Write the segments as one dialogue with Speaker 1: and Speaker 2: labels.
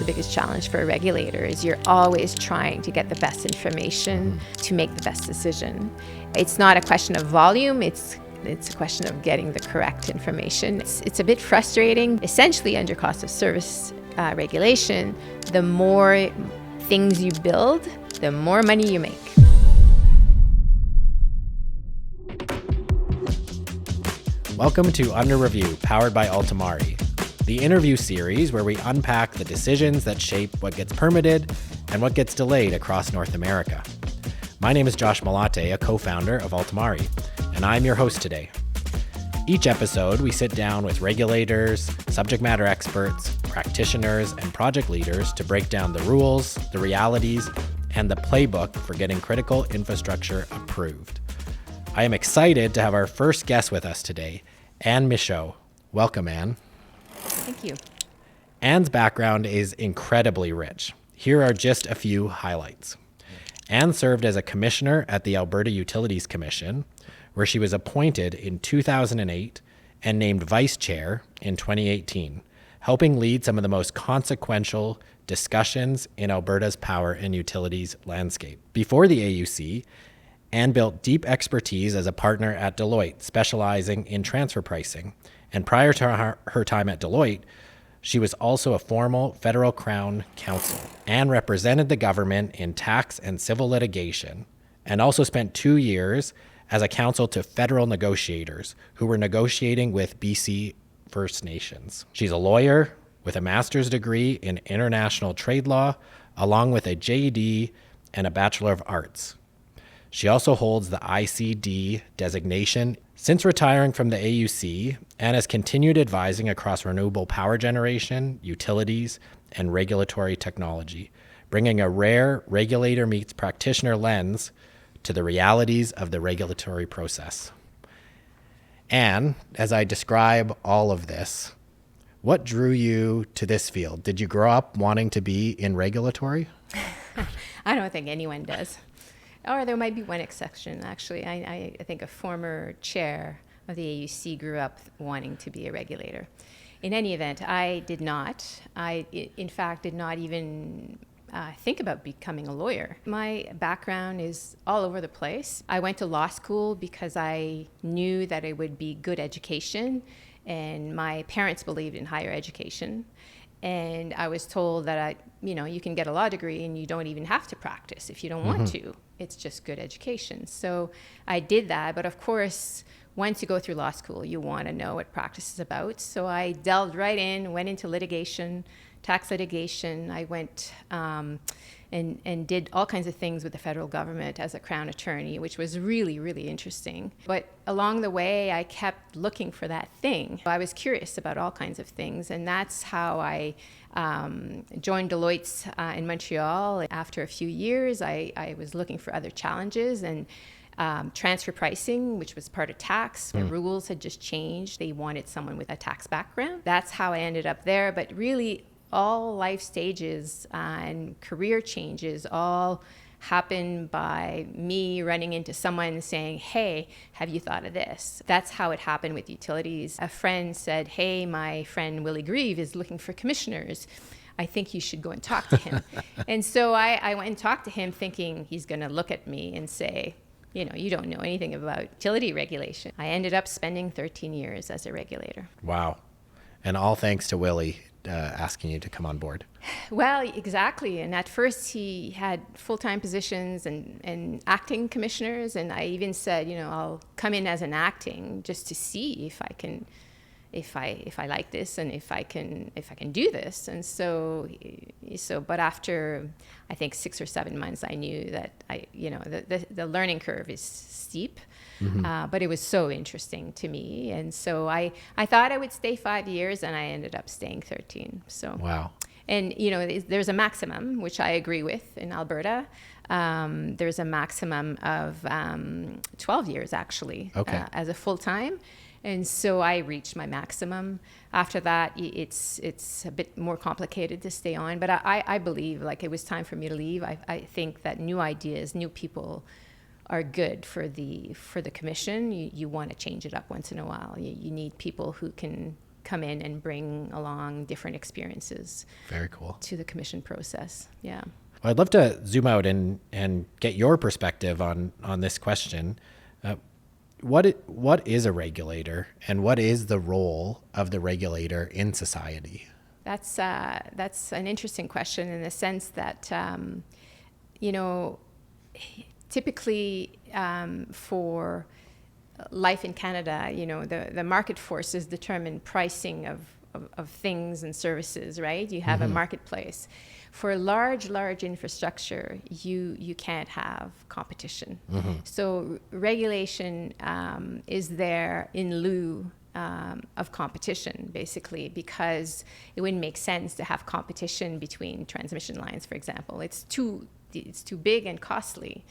Speaker 1: biggest challenge for a regulator is you're always trying to get the best information to make the best decision. It's not a question of volume, it's a question of getting the correct information. It's a bit frustrating. Essentially, under cost of service regulation, the more things you build, the more money you make.
Speaker 2: Welcome to Under Review, powered by Ultimari, the interview series where we unpack the decisions that shape what gets permitted and what gets delayed across North America. My name is Josh Malate, a co-founder of Ultimari, and I'm your host today. Each episode, we sit down with regulators, subject matter experts, practitioners, and project leaders to break down the rules, the realities, and the playbook for getting critical infrastructure approved. I am excited to have our first guest with us today, Anne Michaud. Welcome, Anne.
Speaker 1: Thank you.
Speaker 2: Anne's background is incredibly rich. Here are just a few highlights. Anne served as a commissioner at the Alberta Utilities Commission, where she was appointed in 2008 and named vice chair in 2018, helping lead some of the most consequential discussions in Alberta's power and utilities landscape. Before the AUC, Anne built deep expertise as a partner at Deloitte, specializing in transfer pricing. And prior to her time at Deloitte, she was also a formal federal crown counsel. Anne represented the government in tax and civil litigation, and also spent 2 years as a counsel to federal negotiators who were negotiating with BC First Nations. She's a lawyer with a master's degree in international trade law, along with a JD and a Bachelor of Arts. She also holds the ICD designation. Since retiring from the AUC, Anne has continued advising across renewable power generation, utilities, and regulatory technology, bringing a rare regulator meets practitioner lens to the realities of the regulatory process. Anne, as I describe all of this, what drew you to this field? Did you grow up wanting to be in regulatory?
Speaker 1: I don't think anyone does. Or there might be one exception, actually. I think a former chair of the AUC grew up wanting to be a regulator. In any event, I did not. I, in fact, did not even think about becoming a lawyer. My background is all over the place. I went to law school because I knew that it would be good education, and my parents believed in higher education. And I was told that you can get a law degree and you don't even have to practice if you don't want to. It's just good education. So I did that. But of course, once you go through law school, you want to know what practice is about. So I delved right in, went into litigation, tax litigation. I went and did all kinds of things with the federal government as a Crown attorney, which was really, really interesting. But along the way, I kept looking for that thing. I was curious about all kinds of things, and that's how I joined Deloitte in Montreal. After a few years, I was looking for other challenges, and transfer pricing, which was part of tax. The rules had just changed. They wanted someone with a tax background. That's how I ended up there. But really, all life stages and career changes all happen by me running into someone saying, hey, have you thought of this? That's how it happened with utilities. A friend said, hey, my friend Willie Grieve is looking for commissioners. I think you should go and talk to him. And so I went and talked to him thinking he's going to look at me and say, you don't know anything about utility regulation. I ended up spending 13 years as a regulator.
Speaker 2: Wow. And all thanks to Willie asking you to come on board.
Speaker 1: Well, exactly. And at first he had full-time positions and acting commissioners. And I even said, I'll come in as an acting just to see if I like this and if I can do this. And but after I think 6 or 7 months, I knew that the learning curve is steep. But it was so interesting to me. And so I thought I would stay 5 years, and I ended up staying 13. So
Speaker 2: wow.
Speaker 1: And, there's a maximum, which I agree with in Alberta. There's a maximum of 12 years, actually, as a full-time. And so I reached my maximum. After that, it's a bit more complicated to stay on. But I believe, it was time for me to leave. I think that new ideas, new people are good for the commission. You want to change it up once in a while. You need people who can come in and bring along different experiences
Speaker 2: Very cool.
Speaker 1: to the commission process. Yeah.
Speaker 2: Well, I'd love to zoom out and get your perspective on this question. What is a regulator, and what is the role of the regulator in society?
Speaker 1: That's an interesting question in the sense that, typically for life in Canada, the market forces determine pricing of things and services, right? You have a marketplace. For large infrastructure, you can't have competition. So regulation is there in lieu of competition, basically, because it wouldn't make sense to have competition between transmission lines, for example. It's too big and costly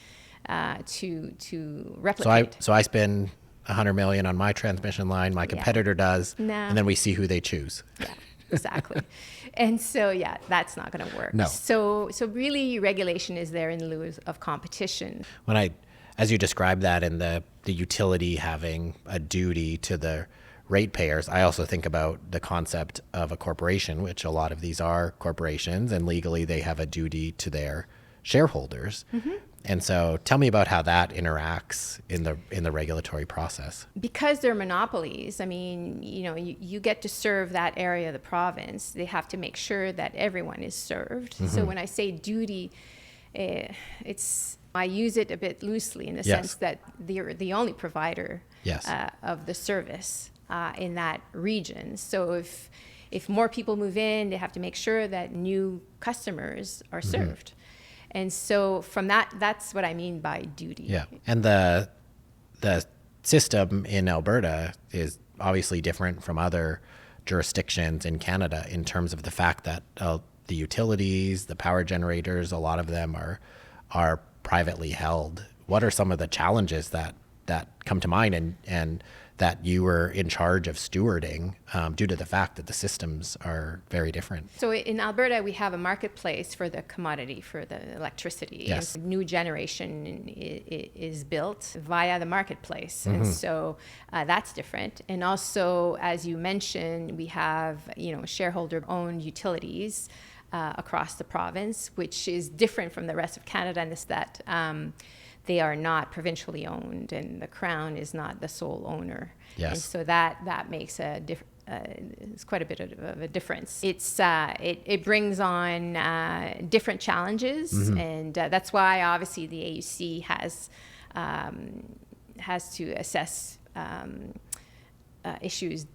Speaker 1: to replicate.
Speaker 2: So I spend $100 million on my transmission line, my competitor does,
Speaker 1: No.
Speaker 2: and then we see who they choose.
Speaker 1: Yeah, exactly. And so, that's not going to work.
Speaker 2: No.
Speaker 1: So really, regulation is there in lieu of competition.
Speaker 2: As you describe that, and the utility having a duty to the ratepayers, I also think about the concept of a corporation, which a lot of these are corporations, and legally they have a duty to their shareholders. And so tell me about how that interacts in the regulatory process.
Speaker 1: Because they're monopolies, I mean, you get to serve that area of the province. They have to make sure that everyone is served. So when I say duty, I use it a bit loosely in the sense that they're the only provider of the service in that region. So if more people move in, they have to make sure that new customers are served. And so from that's what I mean by duty.
Speaker 2: Yeah. And the system in Alberta is obviously different from other jurisdictions in Canada in terms of the fact that the utilities, the power generators, a lot of them are privately held. What are some of the challenges that come to mind and that you were in charge of stewarding due to the fact that the systems are very different?
Speaker 1: So in Alberta, we have a marketplace for the commodity, for the electricity.
Speaker 2: Yes.
Speaker 1: And new generation is built via the marketplace. And so that's different. And also, as you mentioned, we have, shareholder-owned utilities across the province, which is different from the rest of Canada in this that they are not provincially owned, and the Crown is not the sole owner.
Speaker 2: Yes.
Speaker 1: And so that makes it's quite a bit of a difference. It brings on different challenges, and that's why obviously the AUC has to assess issues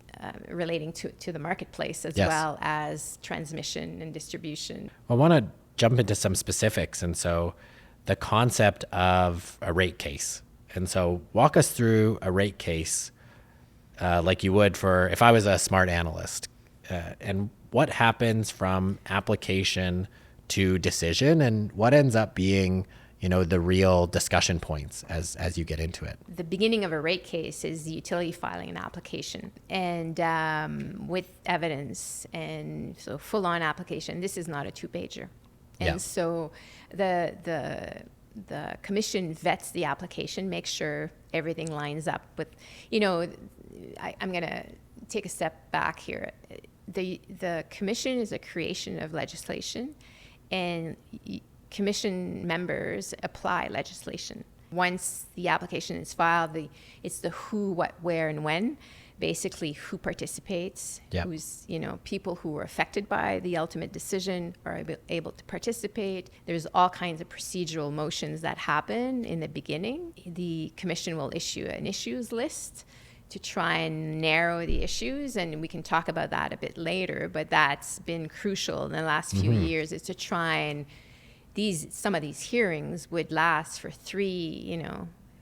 Speaker 1: relating to the marketplace as well as transmission and distribution.
Speaker 2: I want to jump into some specifics, and so the concept of a rate case. And so walk us through a rate case like you would for if I was a smart analyst, and what happens from application to decision, and what ends up being the real discussion points as you get into it.
Speaker 1: The beginning of a rate case is the utility filing an application, and with evidence, and so full-on application. This is not a two-pager. And so the commission vets the application, makes sure everything lines up with, I'm going to take a step back here. The commission is a creation of legislation, and commission members apply legislation. Once the application is filed, it's the who, what, where, and when. Basically, who participates, who's, people who are affected by the ultimate decision are able to participate. There's all kinds of procedural motions that happen in the beginning. The commission will issue an issues list to try and narrow the issues, and we can talk about that a bit later, but that's been crucial in the last few years, is to try and some of these hearings would last for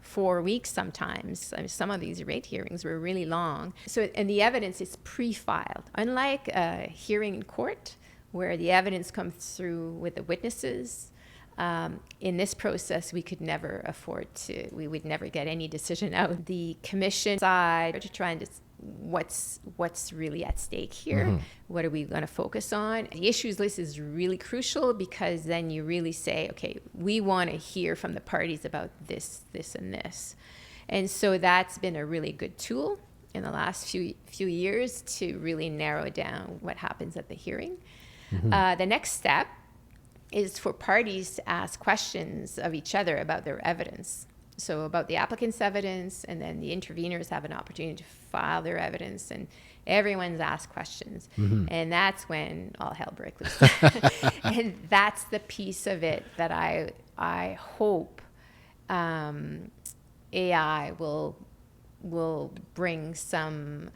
Speaker 1: 4 weeks sometimes. I mean, some of these rate hearings were really long. And the evidence is pre-filed. Unlike a hearing in court, where the evidence comes through with the witnesses, in this process, we would never get any decision out. The commission side to try and what's really at stake here. What are we going to focus on? The issues list is really crucial, because then you really say, okay, we want to hear from the parties about this, this, and this. And so that's been a really good tool. in the last few years to really narrow down what happens at the hearing. The next step is for parties to ask questions of each other about their evidence. So about the applicant's evidence, and then the interveners have an opportunity to file their evidence, and everyone's asked questions. And that's when all hell breaks loose. And that's the piece of it that I hope AI will bring some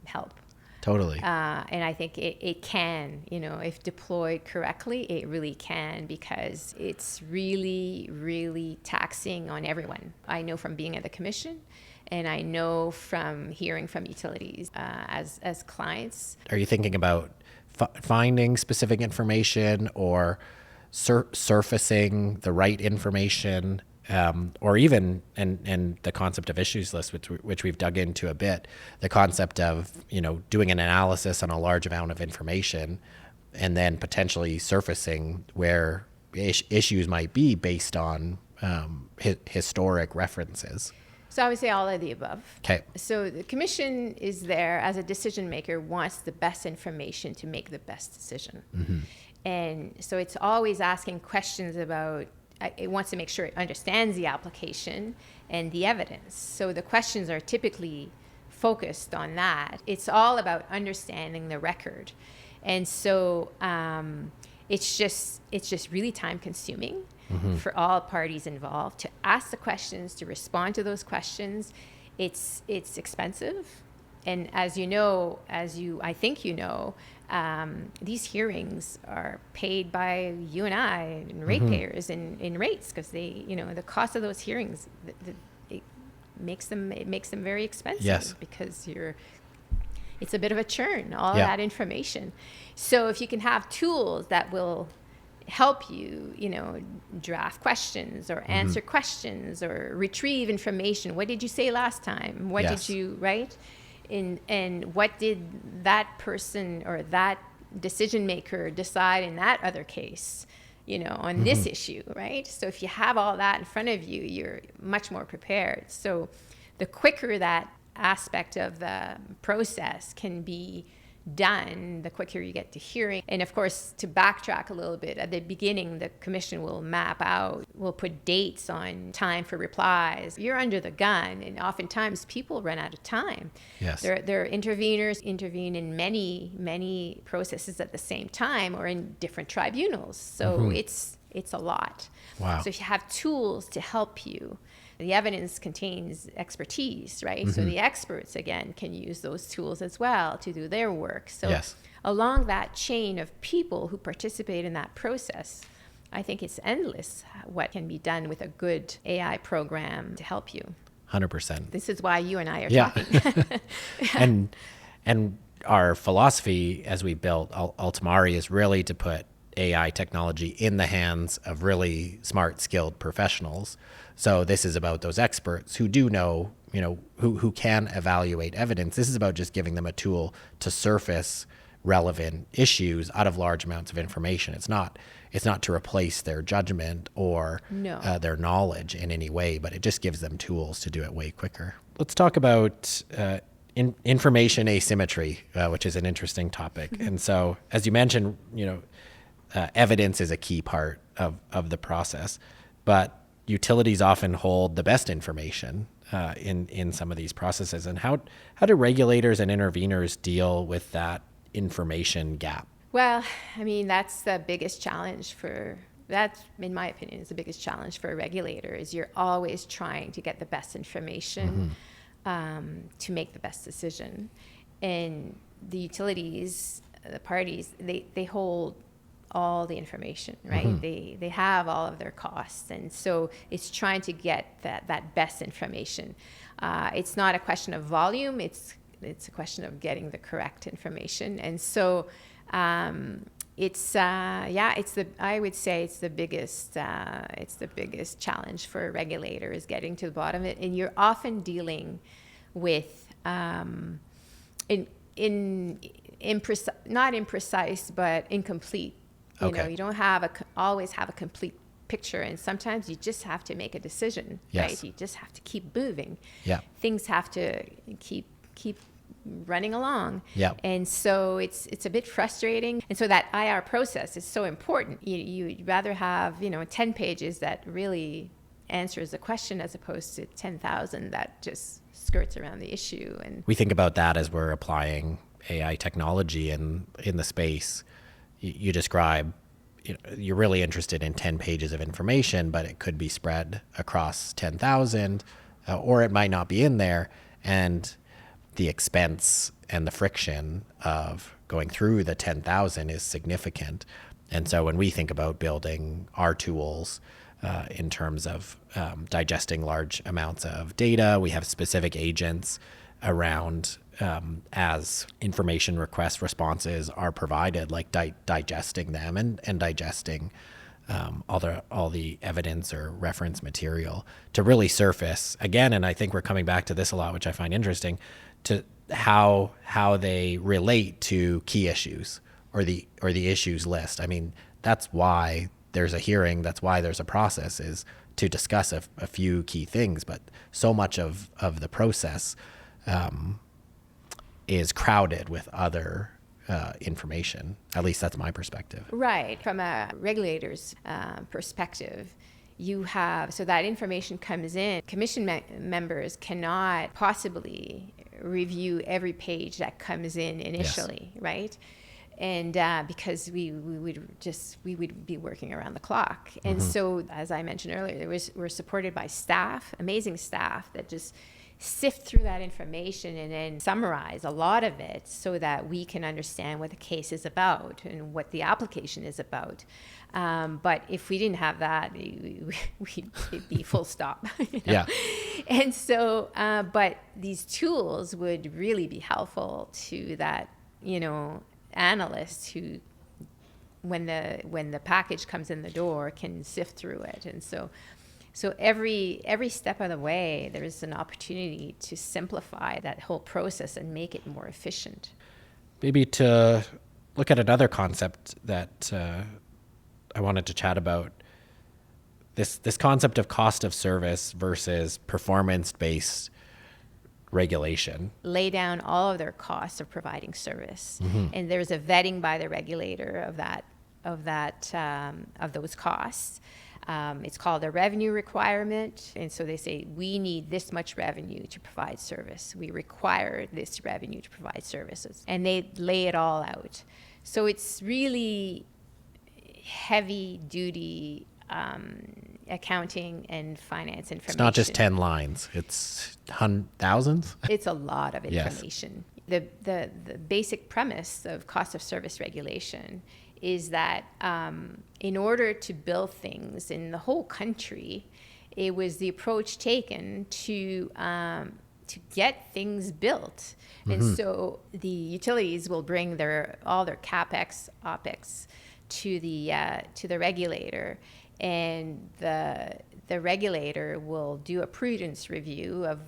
Speaker 1: help.
Speaker 2: Totally.
Speaker 1: And I think it can, if deployed correctly, it really can, because it's really, really taxing on everyone. I know from being at the commission, and I know from hearing from utilities as clients.
Speaker 2: Are you thinking about finding specific information, or surfacing the right information? Or even, and the concept of issues list, which we've dug into a bit, the concept of, doing an analysis on a large amount of information and then potentially surfacing where issues might be based on historic references.
Speaker 1: So I would say all of the above.
Speaker 2: Okay.
Speaker 1: So the commission is there as a decision maker, wants the best information to make the best decision. And so it's always asking questions about, it wants to make sure it understands the application and the evidence. So the questions are typically focused on that. It's all about understanding the record. And so it's just really time consuming for all parties involved to ask the questions, to respond to those questions. It's expensive. And as you know, I think these hearings are paid by you and I and ratepayers in rates, because the cost of those hearings, it makes them very expensive.
Speaker 2: Yes.
Speaker 1: Because it's a bit of a churn, all of that information. So if you can have tools that will help you, draft questions or answer questions or retrieve information. What did you say last time? What did you, right? And what did that person or that decision maker decide in that other case, on this issue, right? So if you have all that in front of you, you're much more prepared. So the quicker that aspect of the process can be done, the quicker you get to hearing. And of course, to backtrack a little bit, at the beginning, the commission will put dates on time for replies. You're under the gun, and oftentimes people run out of time.
Speaker 2: Yes.
Speaker 1: Their interveners intervene in many processes at the same time, or in different tribunals. So it's a lot.
Speaker 2: Wow.
Speaker 1: So if you have tools to help you, the evidence contains expertise, right? So the experts, again, can use those tools as well to do their work. So along that chain of people who participate in that process, I think it's endless what can be done with a good AI program to help you.
Speaker 2: 100%.
Speaker 1: This is why you and I are talking.
Speaker 2: And our philosophy as we built Ultimari is really to put AI technology in the hands of really smart, skilled professionals. So this is about those experts who do know, who can evaluate evidence. This is about just giving them a tool to surface relevant issues out of large amounts of information. It's not to replace their judgment or their knowledge in any way, but it just gives them tools to do it way quicker. Let's talk about information asymmetry, which is an interesting topic. And so, as you mentioned, evidence is a key part of the process, but utilities often hold the best information in some of these processes. And how do regulators and interveners deal with that information gap?
Speaker 1: Well, I mean, that's the biggest challenge in my opinion, is the biggest challenge for a regulator, is you're always trying to get the best information to make the best decision. And the utilities, the parties, they hold all the information, right? They have all of their costs. And so it's trying to get that best information. It's not a question of volume, it's a question of getting the correct information. And so I would say it's the biggest challenge for a regulator, is getting to the bottom of it. And you're often dealing with not imprecise, but incomplete. You don't always have a complete picture, and sometimes you just have to make a decision, right? You just have to keep moving.
Speaker 2: Yeah.
Speaker 1: Things have to keep keep running along.
Speaker 2: Yeah.
Speaker 1: And so it's a bit frustrating. And so that IR process is so important. You'd rather have, 10 pages that really answers the question as opposed to 10,000 that just skirts around the issue. And
Speaker 2: we think about that as we're applying AI technology in the space. You describe, you're really interested in 10 pages of information, but it could be spread across 10,000, or it might not be in there. And the expense and the friction of going through the 10,000 is significant. And so when we think about building our tools in terms of digesting large amounts of data, we have specific agents around as information request responses are provided, like digesting them and digesting all the evidence or reference material to really surface again. And I think we're coming back to this a lot, which I find interesting, to how they relate to key issues or the issues list. I mean, that's why there's a hearing. That's why there's a process, is to discuss a few key things. But so much of the process is crowded with other information. At least that's my perspective.
Speaker 1: right, from a regulator's perspective, you have, so that information comes in. Commission members cannot possibly review every page that comes in initially, right? And because we would be working around the clock. And so, as I mentioned earlier, we're supported by staff, amazing staff that just sift through that information and then summarize a lot of it so that we can understand what the case is about and what the application is about. But if we didn't have that, we'd be full stop.
Speaker 2: Yeah.
Speaker 1: And so, but these tools would really be helpful to that, analyst who, when the package comes in the door, can sift through it. And so every step of the way, there is an opportunity to simplify that whole process and make it more efficient.
Speaker 2: Maybe to look at another concept that I wanted to chat about, this concept of cost of service versus performance-based regulation.
Speaker 1: Lay down all of their costs of providing service, and there's a vetting by the regulator of those costs. It's called a revenue requirement, and so they say we need this much revenue to provide service. We require this revenue to provide services, and they lay it all out. So it's really heavy duty accounting and finance information.
Speaker 2: It's not just 10 lines, it's thousands.
Speaker 1: It's a lot of
Speaker 2: Yes.
Speaker 1: information. The basic premise of cost of service regulation is that in order to build things in the whole country, it was the approach taken to get things built. And so the utilities will bring all their CapEx, OpEx to the regulator, and the regulator will do a prudence review of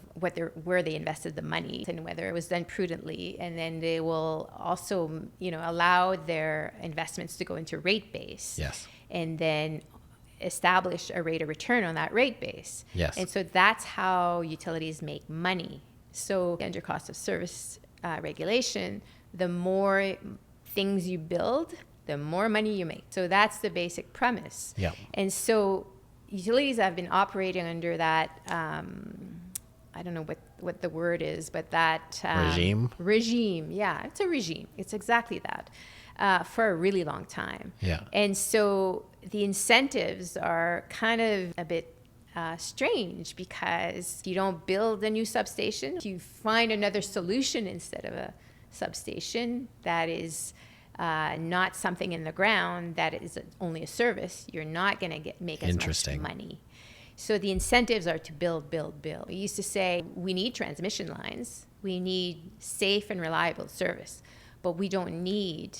Speaker 1: where they invested the money and whether it was done prudently, and then they will also allow their investments to go into rate base.
Speaker 2: Yes.
Speaker 1: And then establish a rate of return on that rate base.
Speaker 2: Yes.
Speaker 1: And so that's how utilities make money. So under cost of service regulation, the more things you build, the more money you make. So that's the basic premise.
Speaker 2: Yeah.
Speaker 1: And so utilities have been operating under that, I don't know what the word is, but that
Speaker 2: Regime?
Speaker 1: Regime, yeah, it's a regime. It's exactly that, for a really long time.
Speaker 2: Yeah.
Speaker 1: And so the incentives are kind of a bit strange, because you don't build a new substation, you find another solution instead of a substation that is not something in the ground that is only a service, you're not going to make as much money. So the incentives are to build. We used to say we need transmission lines, we need safe and reliable service, but we don't need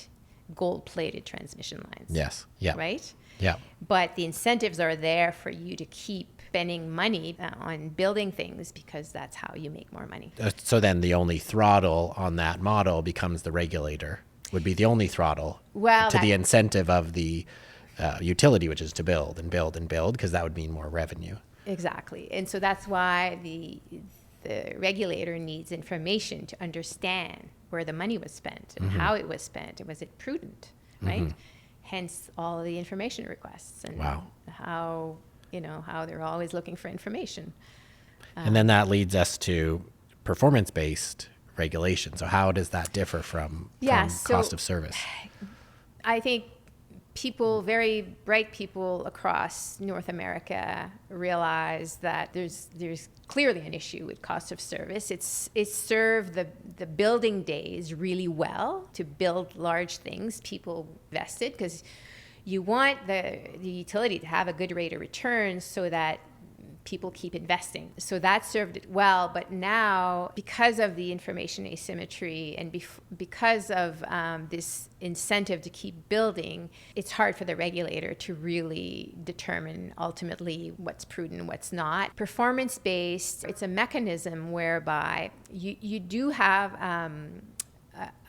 Speaker 1: gold-plated transmission lines.
Speaker 2: Yes. Yeah.
Speaker 1: Right?
Speaker 2: Yeah.
Speaker 1: But the incentives are there for you to keep spending money on building things, because that's how you make more money.
Speaker 2: So then the only throttle on that model becomes the regulator. Would be the only throttle to the incentive of the utility, which is to build and build and build, because that would mean more revenue.
Speaker 1: Exactly. And so that's why the the regulator needs information to understand where the money was spent and how it was spent, and was it prudent, right? Hence all of the information requests, and how they're always looking for information.
Speaker 2: And then that leads us to performance-based regulation. So how does that differ from cost of service?
Speaker 1: I think very bright people across North America realize that there's clearly an issue with cost of service. It's served the building days really well to build large things. People vested because you want the utility to have a good rate of return so that people keep investing. So that served it well. But now, because of the information asymmetry and because of this incentive to keep building, it's hard for the regulator to really determine ultimately what's prudent and what's not. Performance-based, it's a mechanism whereby you do have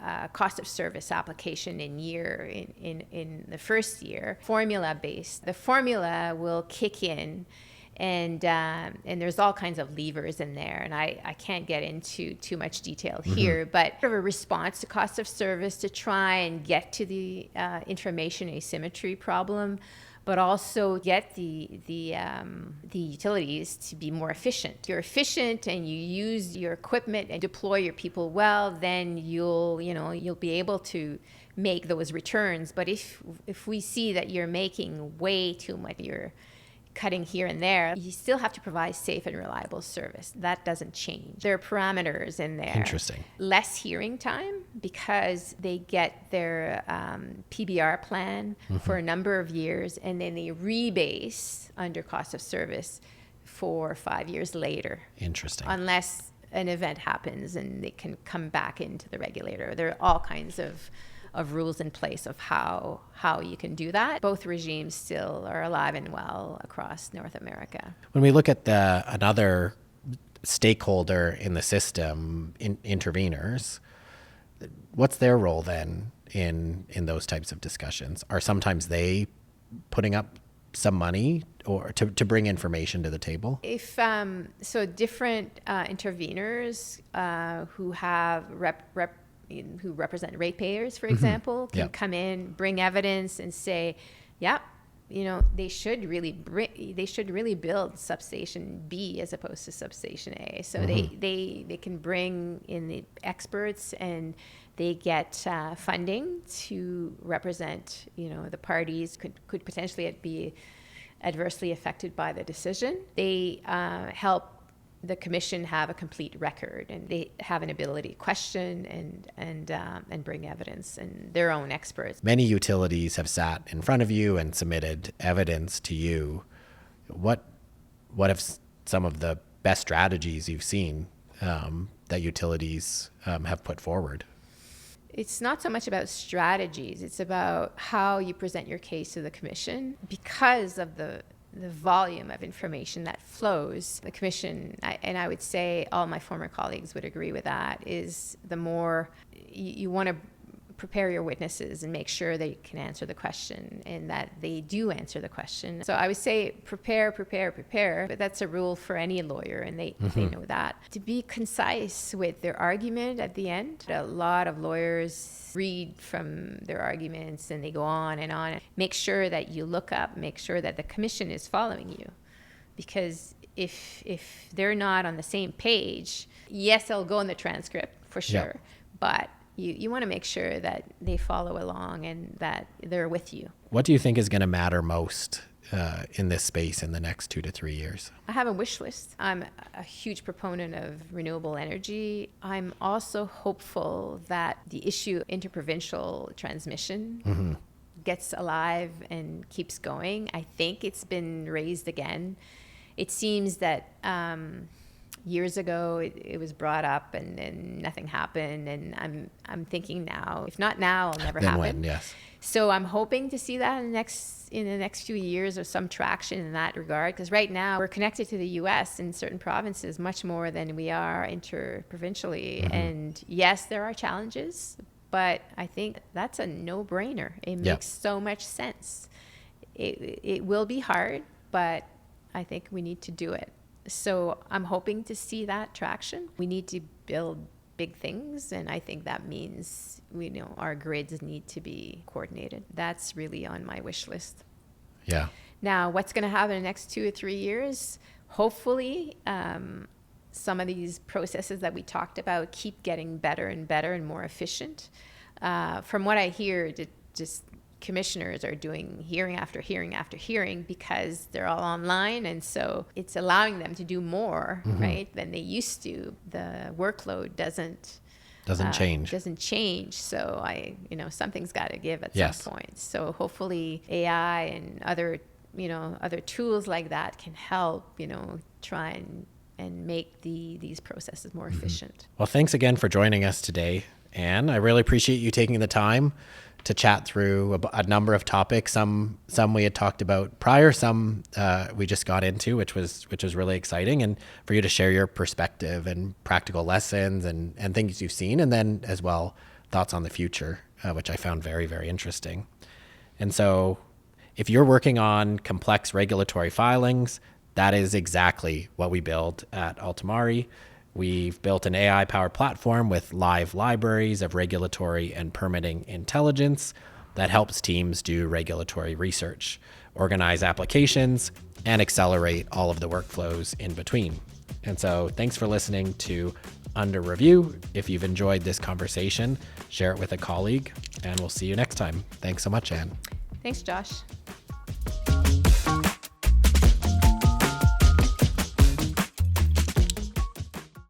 Speaker 1: a cost of service application in the first year, formula-based. The formula will kick in, and there's all kinds of levers in there, and I can't get into too much detail here, but a response to cost of service to try and get to the information asymmetry problem, but also get the utilities to be more efficient. If you're efficient and you use your equipment and deploy your people well, then you'll be able to make those returns. But if we see that you're making way too much, you're cutting here and there, you still have to provide safe and reliable service. That doesn't change. There are parameters in there.
Speaker 2: Interesting.
Speaker 1: Less hearing time because they get their PBR plan for a number of years, and then they rebase under cost of service for 5 years later.
Speaker 2: Interesting.
Speaker 1: Unless an event happens and they can come back into the regulator. There are all kinds of rules in place of how you can do that. Both regimes still are alive and well across North America.
Speaker 2: When we look at another stakeholder in the system, interveners, what's their role then in those types of discussions? Are sometimes they putting up some money or to bring information to the table?
Speaker 1: If so, different interveners who have who represent ratepayers, for example, can come in, bring evidence, and say, they should really build substation B as opposed to substation A. So they can bring in the experts, and they get funding to represent the parties could potentially be adversely affected by the decision. They help the commission have a complete record, and they have an ability to question and bring evidence and their own experts.
Speaker 2: Many utilities have sat in front of you and submitted evidence to you. What have some of the best strategies you've seen that utilities have put forward?
Speaker 1: It's not so much about strategies. It's about how you present your case to the commission. Because of the volume of information that flows, the commission, and I would say all my former colleagues would agree with that, is the more you want to prepare your witnesses and make sure they can answer the question and that they do answer the question. So I would say prepare, but that's a rule for any lawyer, and they know that. To be concise with their argument at the end. A lot of lawyers read from their arguments and they go on and on. Make sure that you look up, make sure that the commission is following you. Because if they're not on the same page, yes, they'll go in the transcript for sure, but you want to make sure that they follow along and that they're with you.
Speaker 2: What do you think is going to matter most in this space in the next 2 to 3 years?
Speaker 1: I have a wish list. I'm a huge proponent of renewable energy. I'm also hopeful that the issue of interprovincial transmission gets alive and keeps going. I think it's been raised again. It seems that years ago it was brought up and then nothing happened, and I'm thinking now, if not now, it'll never happen.
Speaker 2: When, yes.
Speaker 1: So I'm hoping to see that in the next few years, or some traction in that regard, because right now we're connected to the U.S. in certain provinces much more than we are interprovincially. And yes, there are challenges, but I think that's a no-brainer. It makes so much sense. It will be hard, but I think we need to do it. So I'm hoping to see that traction. We need to build big things, and I think that means our grids need to be coordinated. That's really on my wish list.
Speaker 2: Yeah.
Speaker 1: Now, what's going to happen in the next 2 or 3 years? Hopefully, some of these processes that we talked about keep getting better and better and more efficient. From what I hear, just commissioners are doing hearing after hearing after hearing because they're all online, and so it's allowing them to do more, right, than they used to. The workload doesn't change. So something's got to give at some point. So hopefully AI and other tools like that can help try and make these processes more efficient.
Speaker 2: Well, thanks again for joining us today, Anne. I really appreciate you taking the time to chat through a number of topics. Some we had talked about prior, some we just got into, which was really exciting, and for you to share your perspective and practical lessons and things you've seen, and then as well thoughts on the future, which I found very, very interesting. And so if you're working on complex regulatory filings, that is exactly what we build at Ultimari. We've built an AI-powered platform with live libraries of regulatory and permitting intelligence that helps teams do regulatory research, organize applications, and accelerate all of the workflows in between. And so thanks for listening to Under Review. If you've enjoyed this conversation, share it with a colleague, and we'll see you next time. Thanks so much, Anne.
Speaker 1: Thanks, Josh.